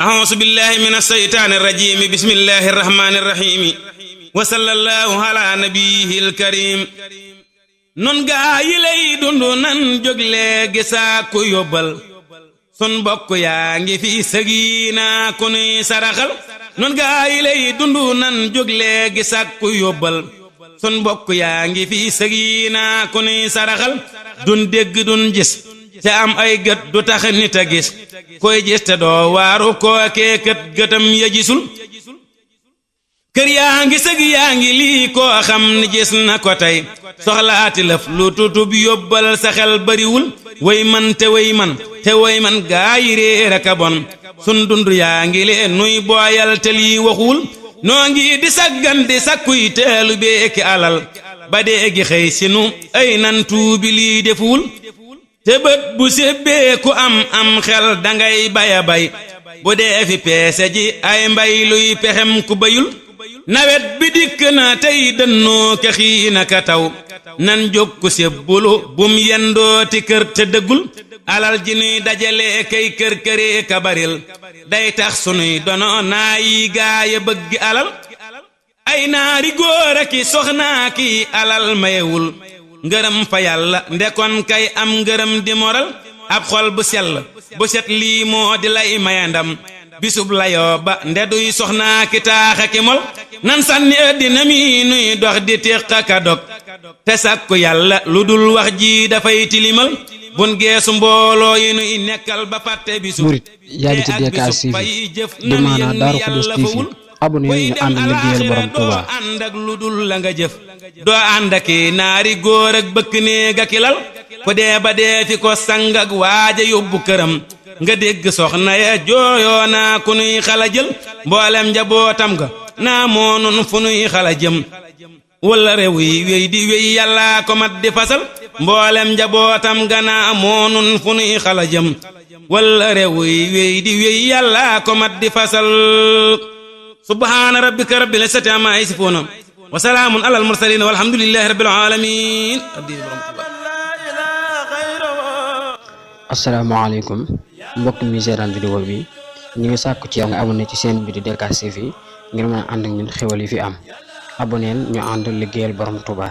أعوذ بالله من الشيطان الرجيم بسم الله الرحمن الرحيم وصلى الله على نبيه الكريم nun gaa yi lay dundu nan jóg léegi sàkku yóbbal sun bokk yaa ngi fi sëgiina ku nuy saraxal nun gaa yi lay dundu nan jóg léegi sàkku yóbbal sun bokk yaa ngi fi sëgiina ku nuy saraxal dun dégg dun gis te am ay gët du tax nit a gis koy gis te doo waaru kookee kët gëtam ya gisul kër yaa ngi sëg yaa ngi lii koo xam ni gis na ko tey soxlaati lëf lu tutub yóbbal sa xel bariwul way man te way man te way man gaa yi réer aka bon sun dund yaa ngi leen nuy booyal te lii waxul noo ngi di saggan di sakkuy teelu beeki alal ba déegi xëy sinu ay nan tuubi lii defuwul te bët bu sébbee ku am xel dangay baya bay bu dee fi peese ji ay mbay luy pexem ku bayul nawet bi dikk na tey dënnoo ke xiina ka taw nan jóg ku sébbulu bum yendooti kër te dëggul alal ji nuy dajale kay kër-këree ka baril day tax sunuy dono naa yi gaaya bëggi alal ay naari góor aki soxnaa ki alal mayewul ngërëm fa yàlla ndekon kay am ngërëm di moral ab xol bu sell bu set lii moo di lay mayandam bisub layoo ba ndeduy soxnaa ki taaxa ki mol nan sànni ëddina mi nuy dox di téq ka dog te sàkku yàlla lu dul wax ji dafay tilimal bun geesu mbooloo yi nuy nekkal ba fàtte bisu murit yaa ngi ci DKS TV di maanaa Daaru Xudoos TV abonné ñu ànd liggéeyal borom Tuuba ànd ak lu dul la nga jëf doo ànd ak naari góor ak bëkk néeg ak lal ku dee ba dee fi ko sang ak waaja yóbbu këram nga dégg soxna ya jooyoo naa ku nuy xala jël mboolem njabootam ga naa moo nun fu nuy xala jëm wala réew yi wéy di wéy yàlla ko mat di fasal mboolem njabootam ga naa moo nun fu nuy xala jëm wala réew yi wéy di wéy yàlla ko mat di fasal subhaana rabbika rabbil izzati ammaa yasifuun wa salaamun alal mursaliin walhamdulillahi rabbil aalamiin. asalaamaaleykum mbokk mi seetaan vidéo bi ñu ngi sàkku ci yow nga abonné ci seen bi di DKS TV ngir mën a ànd ak ñun xéwal yi fi am abonneel ñu ànd liggéeyal borom Tuuba.